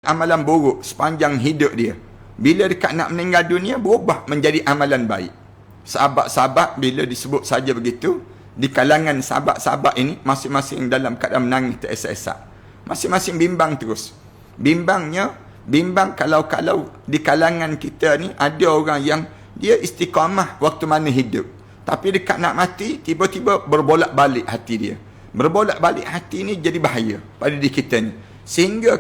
amalan buruk sepanjang hidup dia. Bila dekat nak meninggal dunia, berubah menjadi amalan baik. Sahabat-sahabat bila disebut saja begitu, di kalangan sahabat-sahabat ini, masing-masing dalam keadaan menangis teresak-esak. Masing-masing bimbang terus. Bimbang kalau di kalangan kita ni, ada orang yang dia istiqamah waktu mana hidup. Tapi dekat nak mati, tiba-tiba berbolak-balik hati dia. Berbolak-balik hati ni jadi bahaya pada diri kita ni. Sehingga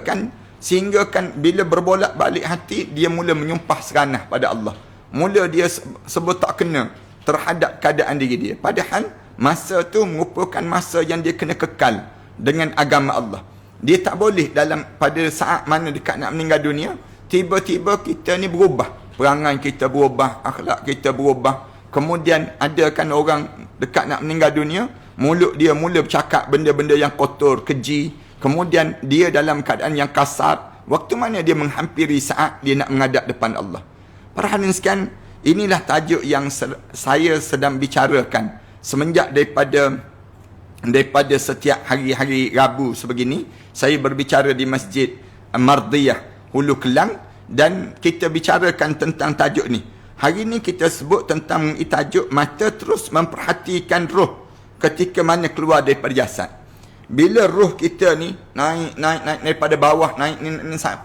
kan bila berbolak-balik hati, dia mula menyumpah seranah pada Allah. Mula dia sebut tak kena terhadap keadaan diri dia. Padahal masa tu merupakan masa yang dia kena kekal dengan agama Allah. Dia tak boleh pada saat mana dekat nak meninggal dunia, tiba-tiba kita ni berubah. Perangai kita berubah, akhlak kita berubah. Kemudian ada kan orang dekat nak meninggal dunia, mulut dia mula bercakap benda-benda yang kotor, keji. Kemudian dia dalam keadaan yang kasar. Waktu mana dia menghampiri saat dia nak menghadap depan Allah. Para hadirin sekalian, inilah tajuk yang saya sedang bicarakan semenjak daripada setiap hari-hari Rabu sebegini. Saya berbicara di Masjid Mardiyah Hulu Kelang dan kita bicarakan tentang tajuk ni. Hari ni kita sebut tentang tajuk mata terus memperhatikan roh ketika mana keluar daripada jasad. Bila roh kita ni naik daripada bawah, naik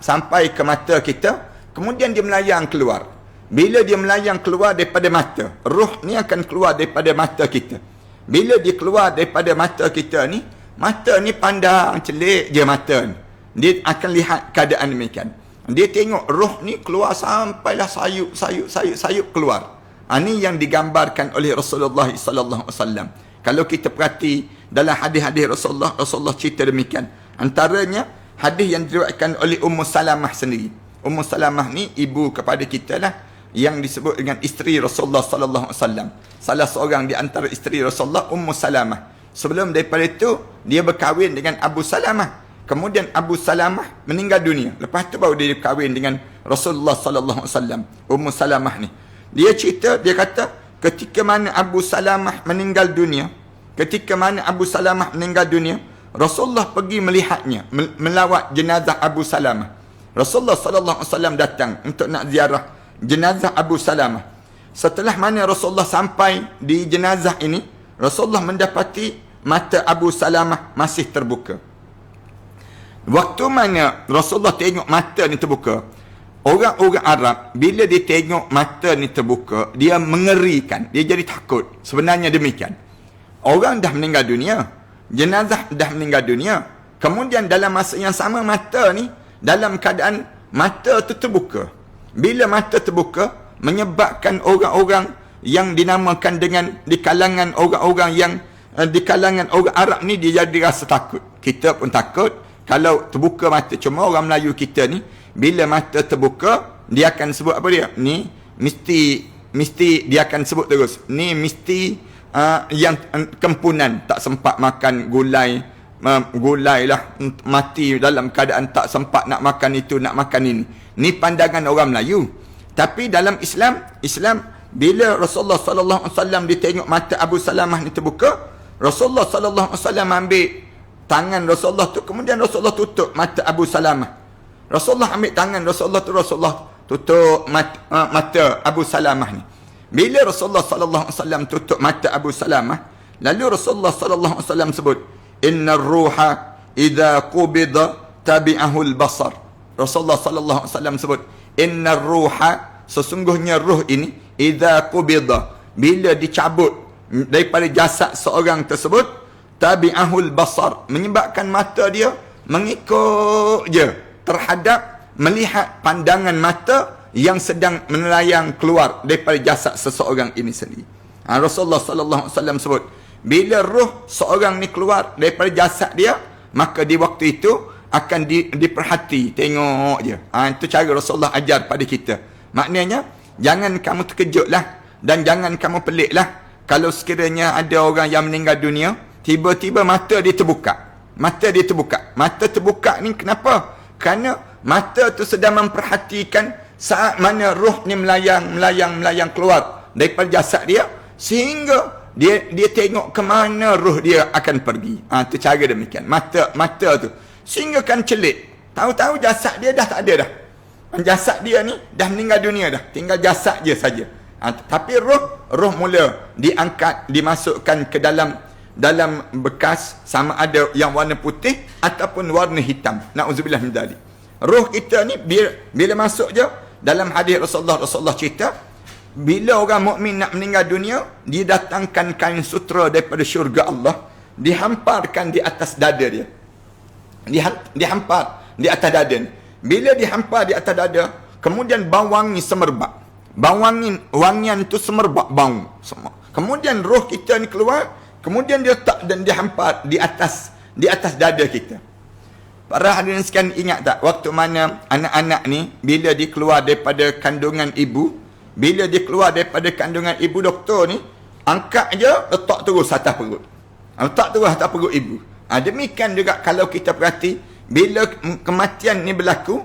sampai ke mata kita, kemudian dia melayang keluar. Bila dia melayang keluar daripada mata, roh ni akan keluar daripada mata kita. Bila dia keluar daripada mata kita ni, mata ni pandang celik je mata ni. Dia akan lihat keadaan demikian. Dia tengok roh ni keluar sampailah sayup keluar. Ini yang digambarkan oleh Rasulullah sallallahu alaihi wasallam. Kalau kita perhati dalam hadis-hadis Rasulullah cerita demikian. Antaranya hadis yang diriwayatkan oleh Ummu Salamah sendiri. Ummu Salamah ni ibu kepada kita lah, yang disebut dengan isteri Rasulullah sallallahu alaihi wasallam. Salah seorang di antara isteri Rasulullah, Ummu Salamah. Sebelum daripada itu dia berkahwin dengan Abu Salamah. Kemudian Abu Salamah meninggal dunia. Lepas tu baru dia berkahwin dengan Rasulullah sallallahu alaihi wasallam. Ummu Salamah ni. Dia cerita, dia kata ketika mana Abu Salamah meninggal dunia, Rasulullah pergi melihatnya, melawat jenazah Abu Salamah. Rasulullah sallallahu alaihi wasallam datang untuk nak ziarah jenazah Abu Salamah. Setelah mana Rasulullah sampai di jenazah ini, Rasulullah mendapati mata Abu Salamah masih terbuka. Waktu mana Rasulullah tengok mata ni terbuka, orang-orang Arab bila dia tengok mata ni terbuka, dia mengerikan, dia jadi takut. Sebenarnya demikian. Orang dah meninggal dunia, jenazah dah meninggal dunia, kemudian dalam masa yang sama mata ni dalam keadaan mata tu terbuka. Bila mata terbuka, menyebabkan orang-orang yang dinamakan dengan di kalangan orang-orang yang di kalangan orang Arab ni dia jadi rasa takut. Kita pun takut kalau terbuka mata. Cuma orang Melayu kita ni bila mata terbuka, dia akan sebut apa dia? Ni mesti dia akan sebut terus. Ni mesti yang kempunan, tak sempat makan gulai lah, mati dalam keadaan tak sempat nak makan itu, nak makan ini. Ni pandangan orang Melayu. Tapi dalam Islam bila Rasulullah sallallahu alaihi wasallam ditengok mata Abu Salamah ni terbuka, Rasulullah sallallahu alaihi wasallam ambil tangan Rasulullah tu, kemudian Rasulullah tutup mata Abu Salamah. Rasulullah ambil tangan Rasulullah tutup mata Abu Salamah ni. Bila Rasulullah sallallahu alaihi wasallam tutup mata Abu Salamah, lalu Rasulullah sallallahu alaihi wasallam sebut, "Innar ruha idza qubida tabi'ahu al-basar." Rasulullah sallallahu alaihi wasallam sebut, "Innar ruha", sesungguhnya ruh ini, idza qubida, bila dicabut daripada jasad seorang tersebut, tabi'ahu al-basar, menyebabkan mata dia mengikut je terhadap melihat pandangan mata yang sedang menelayang keluar daripada jasad seseorang ini sendiri. Rasulullah sallallahu alaihi wasallam sebut, bila roh seorang ni keluar daripada jasad dia, maka di waktu itu akan diperhati, tengok je. Itu cara Rasulullah ajar pada kita. Maknanya jangan kamu terkejutlah dan jangan kamu peliklah kalau sekiranya ada orang yang meninggal dunia, tiba-tiba mata dia terbuka. Mata terbuka ni kenapa? Kerana mata tu sedang memperhatikan saat mana roh ni melayang keluar daripada jasad dia, sehingga dia tengok ke mana roh dia akan pergi. Itu cara demikian. Mata tu sehingga kan celik. Tahu-tahu jasad dia dah tak ada dah. Jasad dia ni dah meninggal dunia dah. Tinggal jasad je saja. Tapi roh mula diangkat, dimasukkan ke dalam bekas, sama ada yang warna putih ataupun warna hitam. Na'udzubillah min dzalik. Roh kita ni bila masuk je, dalam hadis Rasulullah cerita, bila orang mukmin nak meninggal dunia, didatangkan kain sutera daripada syurga Allah, dihamparkan di atas dada dia. Dihampar di atas dada ni. Bila dihampar di atas dada, kemudian bau wangi semerbak. Wangian itu semerbak bau semua. Kemudian roh kita ni keluar, kemudian dia letak dan dihampar di atas dada kita. Para hadirin sekalian, ingat tak waktu mana anak-anak ni bila dia keluar daripada kandungan ibu, doktor ni angkat je, letak terus atas perut. Letak terus atas perut ibu. Demikian juga kalau kita perhati, bila kematian ni berlaku,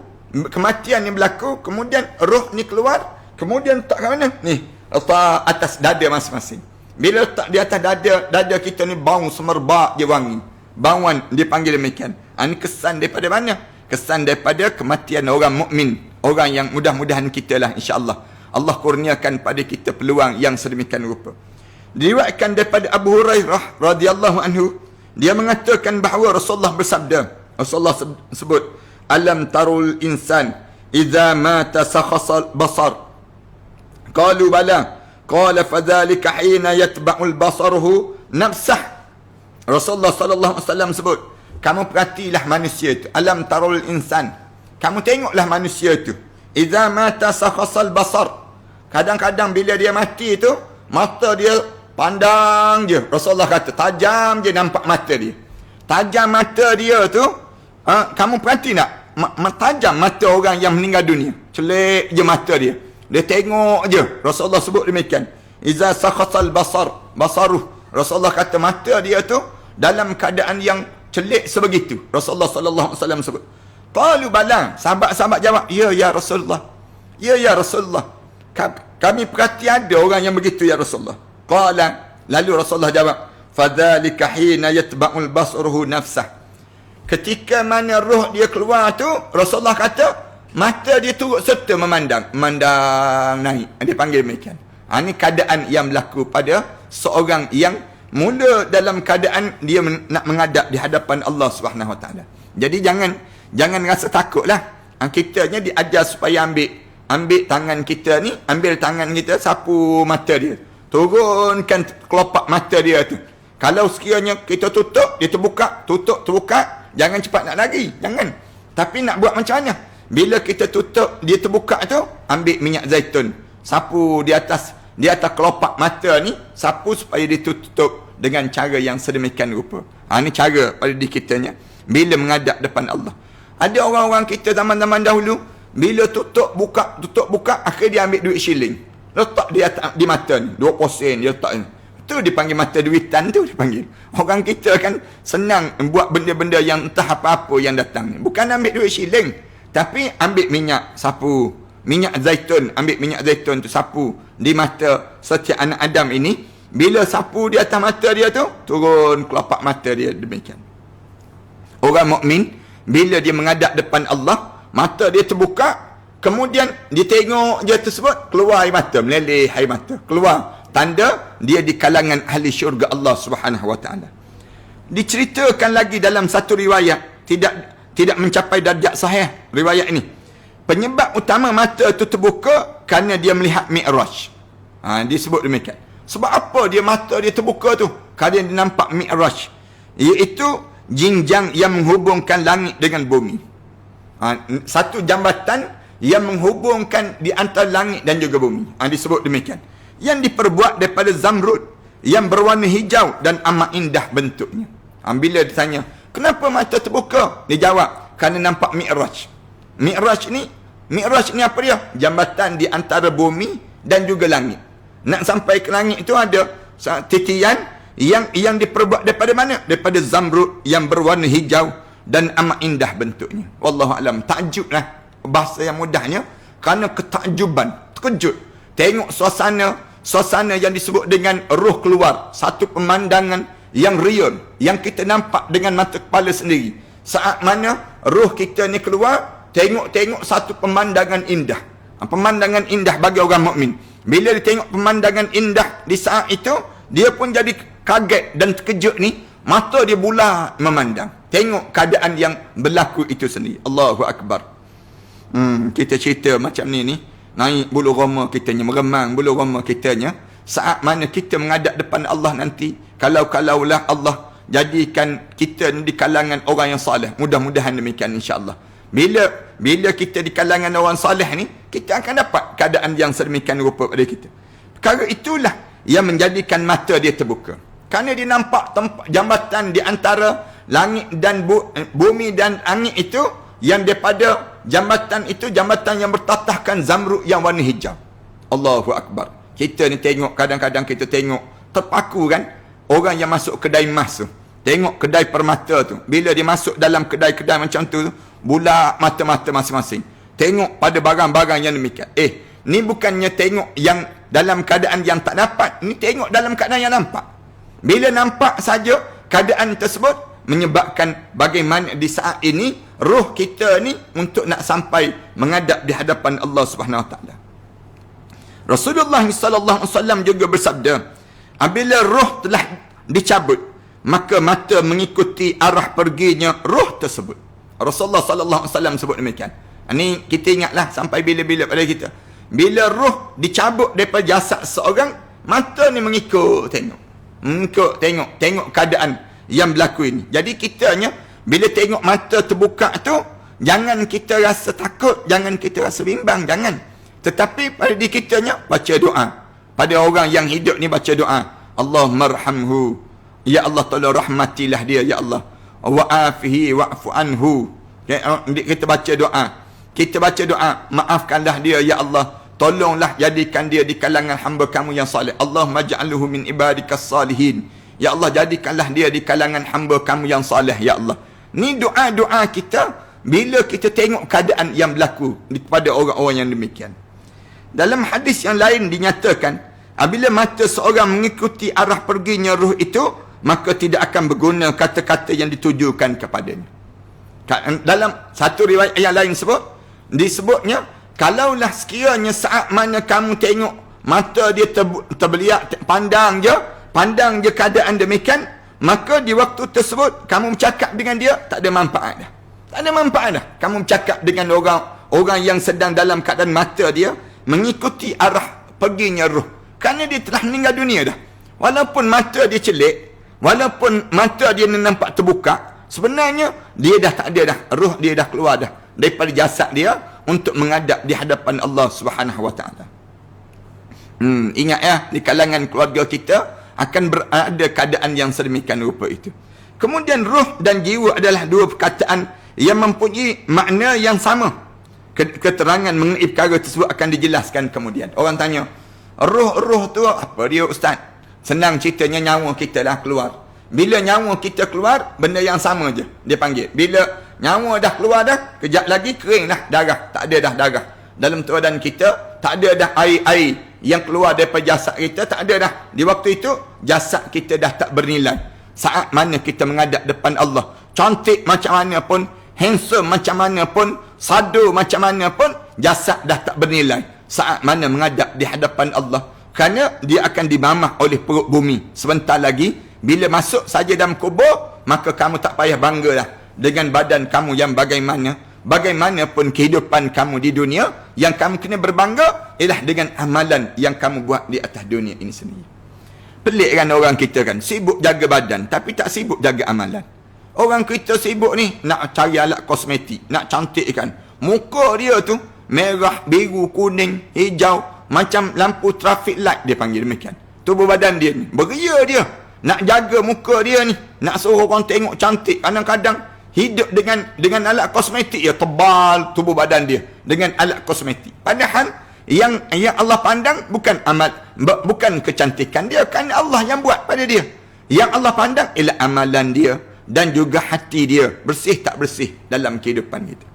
kemudian roh ni keluar, kemudian letak kat mana? Ni, letak atas dada masing-masing. Bila letak di atas dada kita ni bau semerbak je wangi. Bauan dipanggil demikian. Ini kesan daripada mana? Kesan daripada kematian orang mukmin, orang yang mudah-mudahan kita lah, insya-Allah. Allah kurniakan pada kita peluang yang sedemikian rupa. Diriwayatkan daripada Abu Hurairah radhiyallahu anhu, dia mengatakan bahawa Rasulullah bersabda, Rasulullah sebut, alam tarul insan idza mata sakhasal basar. Qalu bala. Qala fadhalika hina yatba'ul basaruhu nafsah. Rasulullah sallallahu alaihi wasallam sebut, kamu perhatilah manusia itu. Alam tarul insan. Kamu tengoklah manusia itu. Idza mata sakhasal basar. Kadang-kadang bila dia mati itu, mata dia pandang je. Rasulullah kata, tajam je nampak mata dia. Tajam mata dia tu, kamu perhati tak? Tajam mata orang yang meninggal dunia. Celik je mata dia. Dia tengok je. Rasulullah sebut demikian. Iza sakhasal basaruh. Rasulullah kata mata dia tu dalam keadaan yang celik sebegitu. Rasulullah sallallahu alaihi wasallam sebut. Qalu bala. Sahabat-sahabat jawab, ya Rasulullah. Ya Rasulullah. Kami perhati ada orang yang begitu ya Rasulullah. Qala. Lalu Rasulullah jawab, fadzalika hina yatba'ul basaruhu nafsah. Ketika mana roh dia keluar tu, Rasulullah kata, mata dia turut serta memandang naik. Dia panggil demikian. Ini keadaan yang berlaku pada seorang yang mula dalam keadaan dia nak menghadap di hadapan Allah Subhanahu Wa Taala. Jadi jangan rasa takutlah. Kitanya diajar supaya ambil tangan kita ni, ambil tangan kita, sapu mata dia. Turunkan kelopak mata dia tu. Kalau sekiranya kita tutup, dia terbuka, tutup, terbuka, jangan cepat nak lagi. Jangan. Tapi nak buat macam mana? Bila kita tutup, dia terbuka tu, ambil minyak zaitun. Sapu di atas kelopak mata ni, sapu supaya dia tutup dengan cara yang sedemikian rupa. Ini cara pada diri kitanya bila menghadap depan Allah. Ada orang-orang kita zaman-zaman dahulu, bila tutup buka, akhirnya dia ambil duit shilling. Letak di mata ni, 20 sen dia letak ni. Itu dipanggil mata duitan tu dipanggil. Orang kita kan senang buat benda-benda yang entah apa-apa yang datang ni. Bukan ambil duit shilling, tapi ambil minyak, sapu. Minyak zaitun, ambil minyak zaitun tu sapu di mata setiap anak Adam ini. Bila sapu di atas mata dia tu, turun kelopak mata dia demikian. Orang mukmin bila dia menghadap depan Allah, mata dia terbuka, kemudian dia tengok je tersebut, keluar air mata, meleleh air mata, keluar. Tanda dia di kalangan ahli syurga Allah Subhanahu Wa Taala. Diceritakan lagi dalam satu riwayat, tidak mencapai darjat sahih riwayat ini. Penyebab utama mata itu terbuka kerana dia melihat Mi'raj. Disebut demikian. Sebab apa dia mata dia terbuka tu? Kerana dia nampak Mi'raj, iaitu jinjang yang menghubungkan langit dengan bumi. Satu jambatan yang menghubungkan di antara langit dan juga bumi. Disebut demikian. Yang diperbuat daripada zamrud yang berwarna hijau dan amat indah bentuknya. Bila ditanya, kenapa mata terbuka? Dia jawab, kerana nampak Mi'raj. Mi'raj ni apa dia? Jambatan di antara bumi dan juga langit. Nak sampai ke langit itu ada titian yang diperbuat daripada mana? Daripada zamrud yang berwarna hijau dan amat indah bentuknya. Wallahu alam. Takjublah bahasa yang mudahnya, kerana ketakjuban, terkejut. Tengok suasana yang disebut dengan roh keluar, satu pemandangan yang real, yang kita nampak dengan mata kepala sendiri. Saat mana ruh kita ni keluar, tengok satu pemandangan indah. Pemandangan indah bagi orang mukmin. Bila dia tengok pemandangan indah di saat itu, dia pun jadi kaget dan terkejut ni, mata dia bulat memandang. Tengok keadaan yang berlaku itu sendiri. Allahu Akbar. Kita cerita macam ni, naik bulu roma kitanya, meremang bulu roma kitanya. Saat mana kita menghadap depan Allah nanti, kalau-kalaulah Allah jadikan kita di kalangan orang yang saleh. Mudah-mudahan demikian insya-Allah. Bila kita di kalangan orang saleh ni, kita akan dapat keadaan yang sedemikian rupa pada kita. Perkara itulah yang menjadikan mata dia terbuka. Kerana dia nampak tempat jambatan di antara langit dan bumi dan angin itu, yang daripada jambatan itu, jambatan yang bertatahkan zamrud yang warna hijau. Allahu Akbar. Kita ni tengok, kadang-kadang kita tengok, terpaku kan, orang yang masuk kedai emas tu. Tengok kedai permata tu. Bila dia masuk dalam kedai-kedai macam tu, bulat mata-mata masing-masing. Tengok pada barang-barang yang demikian. Ni bukannya tengok yang dalam keadaan yang tak dapat. Ni tengok dalam keadaan yang nampak. Bila nampak saja keadaan tersebut, menyebabkan bagaimana di saat ini roh kita ni untuk nak sampai menghadap di hadapan Allah Subhanahu Wa Taala. Rasulullah sallallahu alaihi wasallam juga bersabda, apabila roh telah dicabut, maka mata mengikuti arah perginya roh tersebut. Rasulullah sallallahu alaihi wasallam sebut demikian. Ini kita ingatlah sampai bila-bila pada kita. Bila roh dicabut daripada jasad seorang, mata ni mengikut tengok keadaan yang berlaku ini. Jadi kitanya bila tengok mata terbuka tu, jangan kita rasa takut, jangan kita rasa bimbang, jangan. Tetapi pada diri kitanya baca doa. Pada orang yang hidup ni baca doa. Allahummarhamhu. Ya Allah, tolong rahmatilah dia ya Allah. Wa afihi wa'fu anhu. Kita baca doa. Kita baca doa, maafkanlah dia ya Allah. Tolonglah jadikan dia di kalangan hamba kamu yang salih. Allahumma ja'alhu min ibadikas salihin. Ya Allah, jadikanlah dia di kalangan hamba kamu yang salih ya Allah. Ni doa-doa kita bila kita tengok keadaan yang berlaku kepada orang-orang yang demikian. Dalam hadis yang lain dinyatakan, apabila mata seorang mengikuti arah perginya roh itu, maka tidak akan berguna kata-kata yang ditujukan kepadanya. Dalam satu riwayat yang lain disebutnya, kalaulah sekiranya saat mana kamu tengok mata dia terbeliak, pandang je keadaan demikian, maka di waktu tersebut kamu bercakap dengan dia tak ada manfaat dah. Tak ada manfaat dah. Kamu bercakap dengan orang yang sedang dalam keadaan mata dia mengikuti arah perginya roh. Kerana dia telah meninggal dunia dah. Walaupun mata dia celik, walaupun mata dia nampak terbuka, sebenarnya dia dah tak ada dah. Roh dia dah keluar dah daripada jasad dia untuk menghadap di hadapan Allah Subhanahu Wa Taala. Ingat ya, di kalangan keluarga kita akan berada keadaan yang sedemikian rupa itu. Kemudian roh dan jiwa adalah dua perkataan yang mempunyai makna yang sama. Keterangan mengenai perkara tersebut akan dijelaskan kemudian. Orang tanya, roh tu apa dia ustaz? Senang ceritanya, nyawa kita lah keluar. Bila nyawa kita keluar, benda yang sama je dia panggil. Bila nyawa dah keluar dah, kejap lagi kering dah darah. Tak ada dah darah dalam badan kita, tak ada dah air-air yang keluar daripada jasad kita, tak ada dah. Di waktu itu jasad kita dah tak bernilai. Saat mana kita menghadap depan Allah, cantik macam mana pun, handsome macam mana pun, sado macam mana pun, jasad dah tak bernilai saat mana menghadap di hadapan Allah. Kerana dia akan dimamah oleh perut bumi. Sebentar lagi bila masuk saja dalam kubur, maka kamu tak payah bangga dah dengan badan kamu yang bagaimanapun kehidupan kamu di dunia. Yang kamu kena berbangga ialah dengan amalan yang kamu buat di atas dunia ini sendiri. Pelik kan orang kita kan, sibuk jaga badan tapi tak sibuk jaga amalan. Orang kita sibuk ni nak cari alat kosmetik, nak cantikkan muka dia tu, merah, biru, kuning, hijau, macam lampu traffic light dia panggil demikian. Tubuh badan dia ni beria dia nak jaga muka dia ni, nak suruh orang tengok cantik. Kadang-kadang hidup dengan alat kosmetik ya, tebal tubuh badan dia dengan alat kosmetik. Padahal yang Allah pandang bukan bukan kecantikan dia, kan Allah yang buat pada dia. Yang Allah pandang ialah amalan dia dan juga hati dia, bersih tak bersih dalam kehidupan kita.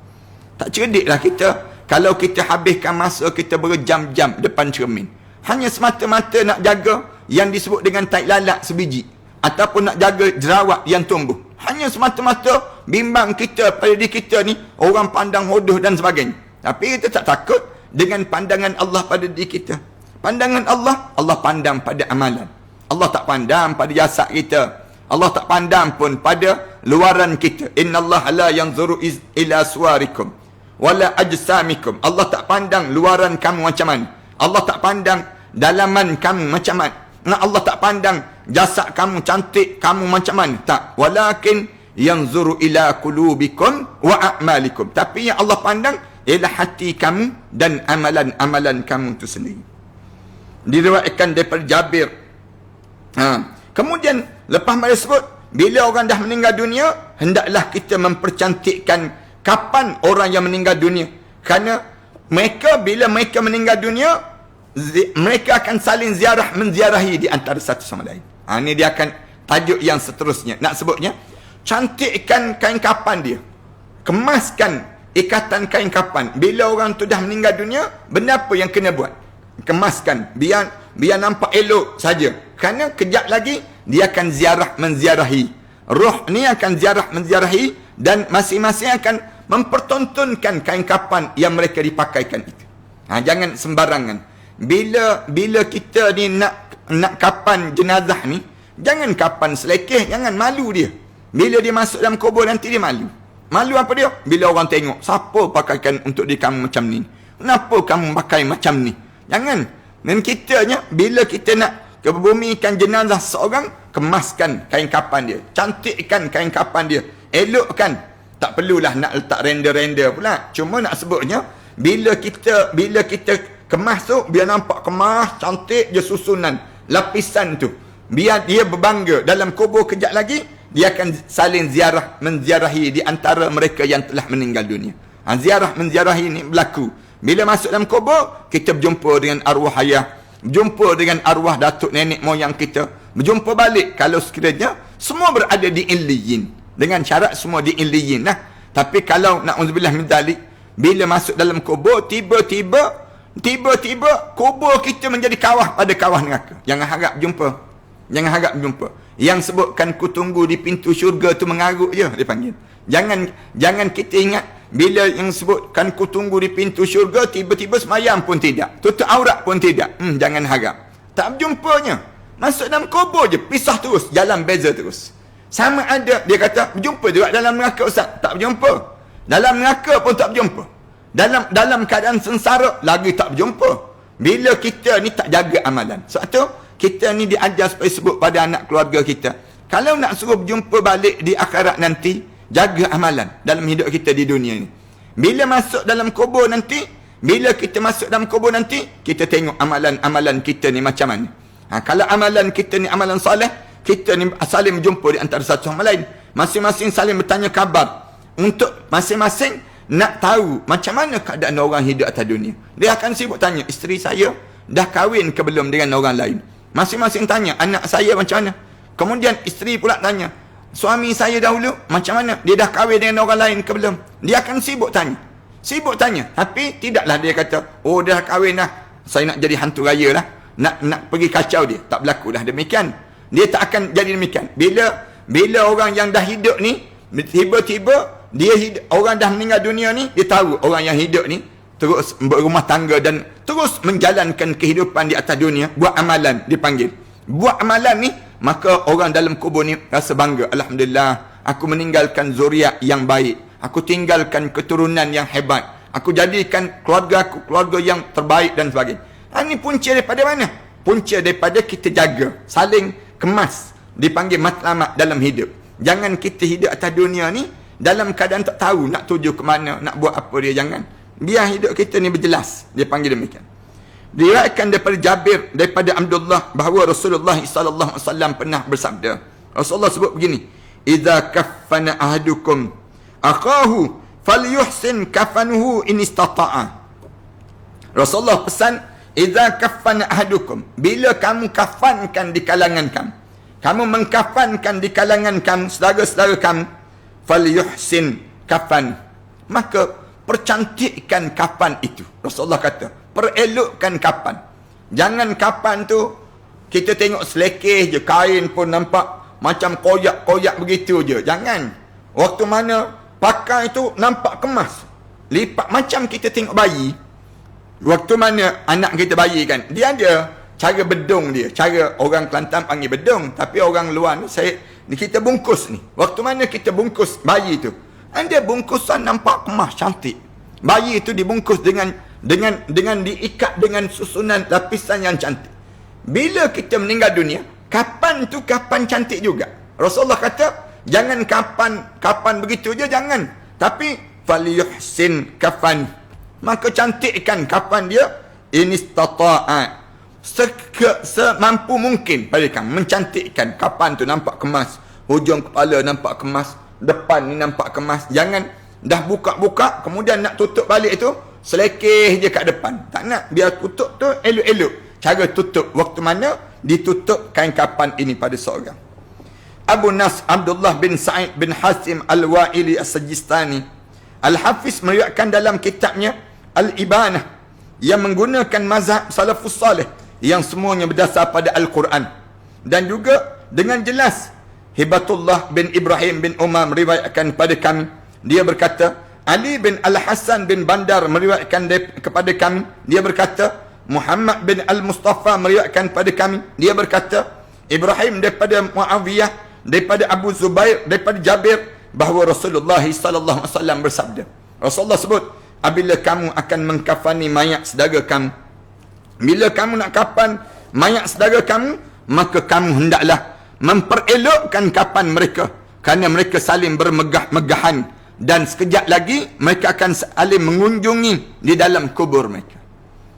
Tak cerdiklah kita kalau kita habiskan masa kita berjam-jam depan cermin hanya semata-mata nak jaga yang disebut dengan tai lalat sebiji, ataupun nak jaga jerawat yang tumbuh. Hanya semata-mata bimbang kita pada diri kita ni, orang pandang hodoh dan sebagainya. Tapi kita tak takut dengan pandangan Allah pada diri kita. Pandangan Allah, Allah pandang pada amalan. Allah tak pandang pada jasad kita. Allah tak pandang pun pada luaran kita. Inna Allah la yanzuru ila suwarikum wala ajsamikum. Allah tak pandang luaran kamu macam mana. Allah tak pandang dalaman kamu macam mana. Allah tak pandang jasad kamu cantik kamu macam mana. Tak. Walakin yanzuru ila qulubikum wa a'malikum. Tapi yang Allah pandang ialah hati kamu dan amalan-amalan kamu itu sendiri. Diriwayatkan daripada Jabir. Kemudian lepas mereka sebut, bila orang dah meninggal dunia, hendaklah kita mempercantikkan kapan orang yang meninggal dunia. Kerana mereka, bila mereka meninggal dunia, mereka akan saling ziarah, menziarahi di antara satu sama lain. Ini dia akan tajuk yang seterusnya. Nak sebutnya, cantikkan kain kapan dia. Kemaskan ikatan kain kapan. Bila orang tu dah meninggal dunia, benda apa yang kena buat? Kemaskan. Biar nampak elok saja. Kerana kejap lagi, dia akan ziarah, menziarahi. Roh ni akan ziarah, menziarahi. Dan masing-masing akan mempertontonkan kain kapan yang mereka dipakaikan itu. Jangan sembarangan. Bila kita ni nak kapan jenazah ni, jangan kapan selekeh, jangan malu dia. Bila dia masuk dalam kubur nanti dia malu. Malu apa dia? Bila orang tengok, siapa pakaikan untuk dia kamu macam ni? Kenapa kamu pakai macam ni? Jangan. Dan kitanya, bila kita nak kebumikan jenazah seorang, kemaskan kain kapan dia. Cantikkan kain kapan dia. Elokkan. Tak perlulah nak letak render-render pula. Cuma nak sebutnya, bila kita kemas tu, biar nampak kemas, cantik je susunan. Lapisan tu. Biar dia berbangga. Dalam kubur kejap lagi, dia akan saling ziarah, menziarahi di antara mereka yang telah meninggal dunia. Ziarah, menziarahi ni berlaku. Bila masuk dalam kubur, kita berjumpa dengan arwah ayah. Berjumpa dengan arwah datuk nenek moyang kita. Berjumpa balik kalau sekiranya semua berada di Illiyin. Dengan syarat semua di Illiyin lah. Tapi kalau na'udzubillah min dzalik, bila masuk dalam kubur, tiba-tiba kubur kita menjadi kawah pada kawah neraka. Jangan harap jumpa. Jangan harap jumpa. Yang sebutkan ku tunggu di pintu syurga tu mengarut je dia panggil. Jangan kita ingat bila yang sebutkan ku tunggu di pintu syurga, tiba-tiba semayam pun tidak, tutup aurat pun tidak. Jangan harap. Tak berjumpanya. Masuk dalam kubur je, pisah terus, jalan beza terus. Sama ada, dia kata, berjumpa juga dalam neraka Ustaz. Tak berjumpa. Dalam neraka pun tak berjumpa. Dalam keadaan sengsara, lagi tak berjumpa. Bila kita ni tak jaga amalan. Sebab tu, kita ni diajar supaya sebut pada anak keluarga kita. Kalau nak suruh berjumpa balik di akhirat nanti, jaga amalan dalam hidup kita di dunia ni. Bila masuk dalam kubur nanti, bila kita masuk dalam kubur nanti, kita tengok amalan-amalan kita ni macam mana. Kalau amalan kita ni amalan soleh, kita ni saling berjumpa di antara satu sama lain. Masing-masing saling bertanya khabar. Untuk masing-masing nak tahu macam mana keadaan orang hidup atas dunia. Dia akan sibuk tanya, isteri saya dah kahwin ke belum dengan orang lain? Masing-masing tanya, anak saya macam mana? Kemudian isteri pula tanya, suami saya dahulu macam mana? Dia dah kahwin dengan orang lain ke belum? Dia akan sibuk tanya. Sibuk tanya. Tapi tidaklah dia kata, oh dah kahwin dah, saya nak jadi hantu raya lah. Nak pergi kacau dia. Tak berlaku dah demikian. Dia tak akan jadi demikian. Bila orang yang dah hidup ni, tiba-tiba orang dah meninggal dunia ni, dia tahu orang yang hidup ni terus berumah tangga dan terus menjalankan kehidupan di atas dunia, buat amalan, dipanggil. Buat amalan ni, maka orang dalam kubur ni rasa bangga. Alhamdulillah, aku meninggalkan zuriat yang baik. Aku tinggalkan keturunan yang hebat. Aku jadikan keluarga aku keluarga yang terbaik dan sebagainya. Ini punca daripada mana? Punca daripada kita jaga, saling kemas, dipanggil matlamat dalam hidup. Jangan kita hidup atas dunia ni dalam keadaan tak tahu nak tuju ke mana, nak buat apa dia. Jangan. Biar hidup kita ni berjelas. Dia panggil demikian. Diriwayatkan daripada Jabir, daripada Abdullah, bahawa Rasulullah sallallahu alaihi wasallam pernah bersabda. Rasulullah sebut begini, "Idza kaffana ahadukum akahu falyuhsin kafanuhu in istata'a." Rasulullah pesan, "Idza kaffana ahadukum," bila kamu kafankan di kalangan kamu mengkafankan di kalangan kamu, saudara-saudara kamu, falyuhsin kafan, maka percantikkan kapan itu. Rasulullah kata, perelokkan kapan. Jangan kapan tu kita tengok selekeh je, kain pun nampak macam koyak-koyak begitu je. Jangan. Waktu mana pakai tu nampak kemas. Lipat macam kita tengok bayi. Waktu mana anak kita bayi kan, dia ada cara bedung dia. Cara orang Kelantan panggil bedung, tapi orang luar ni kita bungkus ni. Waktu mana kita bungkus bayi tu, ada bungkusan nampak kemas, cantik. Bayi itu dibungkus dengan diikat dengan susunan lapisan yang cantik. Bila kita meninggal dunia, kapan tu kapan cantik juga. Rasulullah kata, jangan kapan begitu je, jangan. Tapi falyuhsin kafan, maka cantikkan kapan dia. Inistata'a, semampu mungkin pada kamu mencantikkan kapan tu nampak kemas. Hujung kepala nampak kemas, depan ni nampak kemas. Jangan dah buka-buka kemudian nak tutup balik tu selekeh je kat depan. Tak nak, biar tutup tu elok-elok. Cara tutup, waktu mana ditutup kain kapan ini pada seorang. Abu Nas Abdullah bin Sa'id bin Hasim Al-Wa'ili As-Sajistani Al-Hafiz meriwayatkan dalam kitabnya Al-Ibanah yang menggunakan mazhab salafus salih yang semuanya berdasar pada Al-Quran. Dan juga dengan jelas Hibatullah bin Ibrahim bin Umar meriwayatkan pada kami, dia berkata, Ali bin Al-Hasan bin Bandar meriwayatkan kepada kami, dia berkata, Muhammad bin Al-Mustafa meriwayatkan pada kami, dia berkata, Ibrahim daripada Muawiyah, daripada Abu Zubair, daripada Jabir, bahawa Rasulullah sallallahu alaihi wasallam bersabda. Rasulullah sebut, apabila kamu akan mengkafani mayat saudara kamu, bila kamu nak kafan mayat saudara kamu, maka kamu hendaklah memperelokkan kapan mereka, kerana mereka saling bermegah-megahan, dan sekejap lagi mereka akan saling mengunjungi di dalam kubur mereka.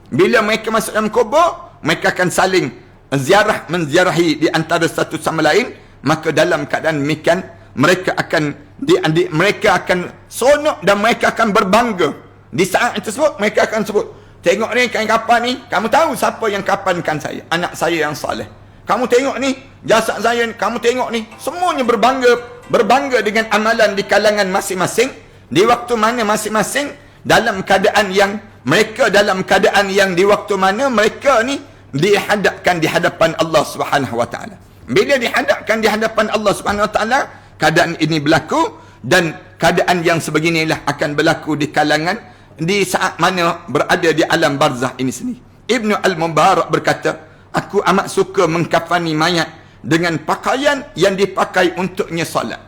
Bila mereka masuk dalam kubur, mereka akan saling menziarahi di antara satu sama lain. Maka dalam keadaan demikian, mereka akan mereka akan seronok dan mereka akan berbangga. Di saat tersebut mereka akan sebut, tengok ni kain kapan ni, kamu tahu siapa yang kapankan saya? Anak saya yang saleh. Kamu tengok ni jasad saya ni, kamu tengok ni. Semuanya berbangga dengan amalan di kalangan masing-masing, di waktu mana masing-masing dalam keadaan yang di waktu mana mereka ni dihadapkan di hadapan Allah Subhanahu wa taala. Bila dihadapkan di hadapan Allah Subhanahu wa taala, keadaan ini berlaku, dan keadaan yang sebeginilah akan berlaku di kalangan di saat mana berada di alam barzah ini sendiri. Ibnu Al-Mubarak berkata, aku amat suka mengkafani mayat dengan pakaian yang dipakai untuknya solat.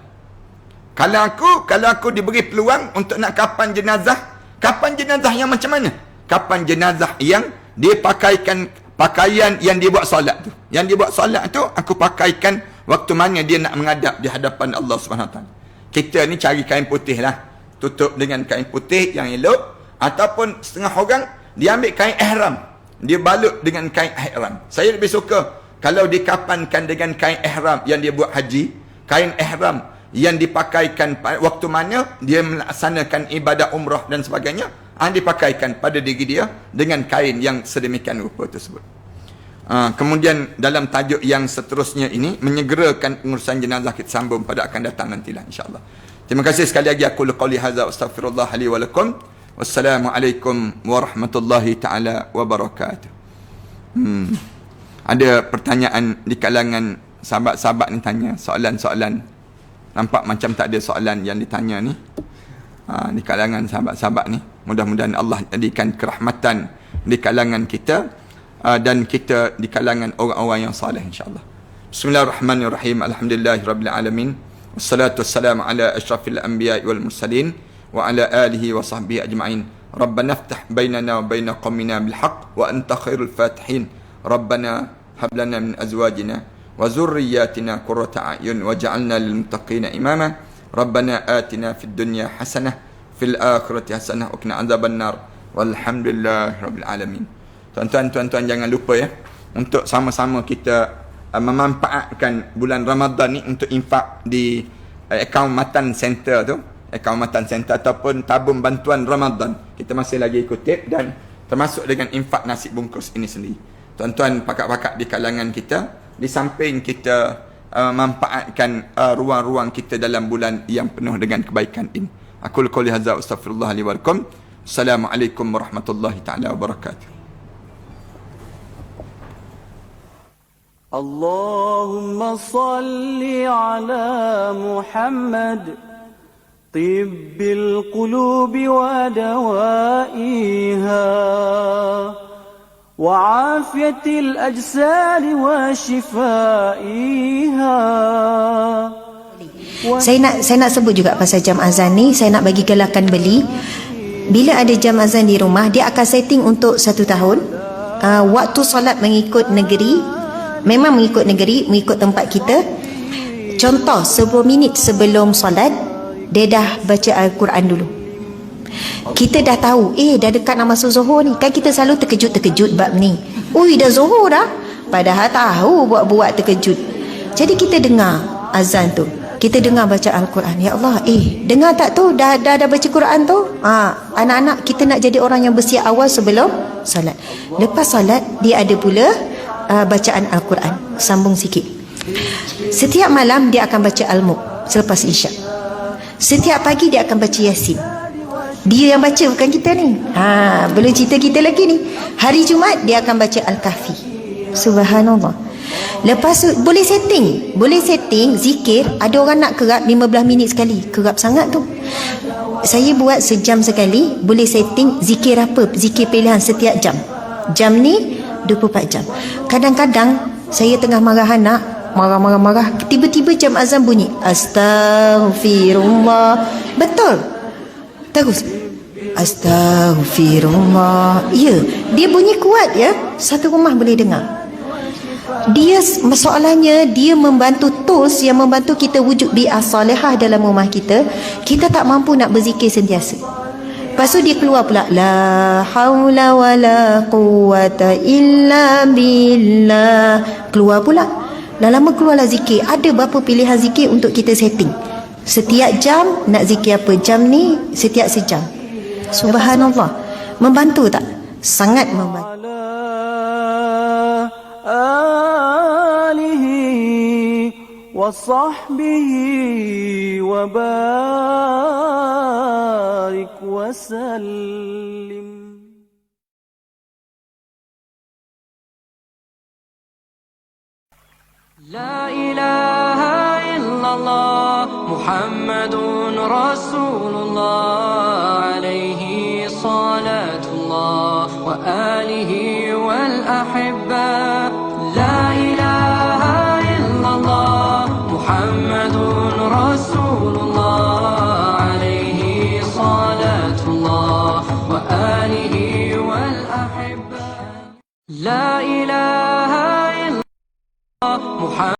Kalau aku diberi peluang untuk nak kapan jenazah yang macam mana? Kapan jenazah yang dia pakaikan pakaian yang dia buat solat tu. Yang dia buat solat tu aku pakaikan waktu mana dia nak menghadap di hadapan Allah Subhanahu Wa Taala. Kita ni cari kain putih lah, tutup dengan kain putih yang elok, ataupun setengah orang dia ambil kain ihram, dia balut dengan kain ihram. Saya lebih suka kalau dikapankan dengan kain ihram yang dia buat haji, kain ihram yang dipakaikan waktu mana dia melaksanakan ibadah umrah dan sebagainya, dipakaikan pada diri dia dengan kain yang sedemikian rupa tersebut. Kemudian dalam tajuk yang seterusnya ini, menyegerakan pengurusan jenazah, kita sambung pada akan datang nantilah insya-Allah. Terima kasih sekali lagi. Aku qouli hadza astaghfirullah li wa lakum. Wassalamualaikum warahmatullahi taala wabarakatuh. Ada pertanyaan di kalangan sahabat-sahabat ni tanya soalan-soalan. Nampak macam tak ada soalan yang ditanya ni. Di kalangan sahabat-sahabat ni. Mudah-mudahan Allah jadikan kerahmatan di kalangan kita, dan kita di kalangan orang-orang yang saleh insya-Allah. Bismillahirrahmanirrahim. Alhamdulillahirabbil alamin. Wassalatu wassalamu ala asyrafil anbiya'i wal mursalin wa ala alihi wa sahbihi ajma'in. Rabbana iftah bainana wa baina qaumina bil haqq wa anta khairul fatihin. Rabbana hab lana min azwajina wa zurriyyatina qurrata a'yun waj'alna lil muttaqina imama. Rabbana atina fid dunya hasanah fil akhirati hasanah wa qina adzabannar. Walhamdulillahirabbil alamin. Tuan-tuan jangan lupa ya, untuk sama-sama kita memanfaatkan bulan Ramadan ni untuk infak di akaun Matan Center tu, akaun Matan Center ataupun tabung bantuan Ramadan. Kita masih lagi kutip, dan termasuk dengan infak nasi bungkus ini sendiri. Tuan-tuan pakak-pakak di kalangan kita, di samping kita manfaatkan ruang-ruang kita dalam bulan yang penuh dengan kebaikan ini. Aku qouli hadza astaghfirullah li wa lakum. Assalamualaikum warahmatullahi taala wabarakatuh. اللهم صل على محمد طب القلوب ودوائها وعافية الأجساد وشفائها. Saya nak sebut juga pasal jam azan ni. Saya nak bagi galakan beli. Bila ada jam azan di rumah, dia akan setting untuk 1 tahun. Waktu solat mengikut negeri. Memang mengikut negeri, mengikut tempat kita. Contoh, 10 minit sebelum solat, dia dah baca Al-Quran dulu. Kita dah tahu, dah dekat nak masuk Zuhur ni. Kan kita selalu terkejut-terkejut bab ni. Ui, dah Zuhur dah. Padahal tahu buat-buat terkejut. Jadi kita dengar azan tu. Kita dengar baca Al-Quran. Ya Allah, dengar tak tu? Dah baca Quran tu? Anak-anak, kita nak jadi orang yang bersiap awal sebelum solat. Lepas solat, dia ada pula bacaan Al-Quran. Sambung sikit. Setiap malam dia akan baca Al-Mulk selepas Isyak. Setiap pagi dia akan baca Yasin. Dia yang baca, bukan kita ni. Belum cerita kita lagi ni. Hari Jumaat dia akan baca Al-Kahfi. Subhanallah. Lepas tu boleh setting zikir. Ada orang nak kerap 15 minit sekali. Kerap sangat tu. Saya buat sejam sekali. Boleh setting zikir apa? Zikir pilihan setiap jam. Jam ni 24 jam. Kadang-kadang saya tengah marah anak, marah, tiba-tiba jam azan bunyi, astaghfirullah. Betul. Terus astaghfirullah. Ya, dia bunyi kuat ya. Satu rumah boleh dengar. Dia, masalahnya dia membantu tools yang membantu kita wujud bi'ah salihah dalam rumah kita. Kita tak mampu nak berzikir sentiasa. Lepas tu dia keluar pula, la haula wa la quwata illa billah. Keluar pula. Dah lama keluarlah zikir. Ada berapa pilihan zikir untuk kita setting. Setiap jam nak zikir apa. Jam ni setiap sejam. Subhanallah. Membantu tak? Sangat membantu. وصحبه وبارك وسلم. لا إله إلا الله محمد رسول الله عليه صلاة الله وآله والأحبة. لا إله إلا الله محمد رسول الله عليه صلاة الله وآله والأحبة. لا إله إلا الله محمد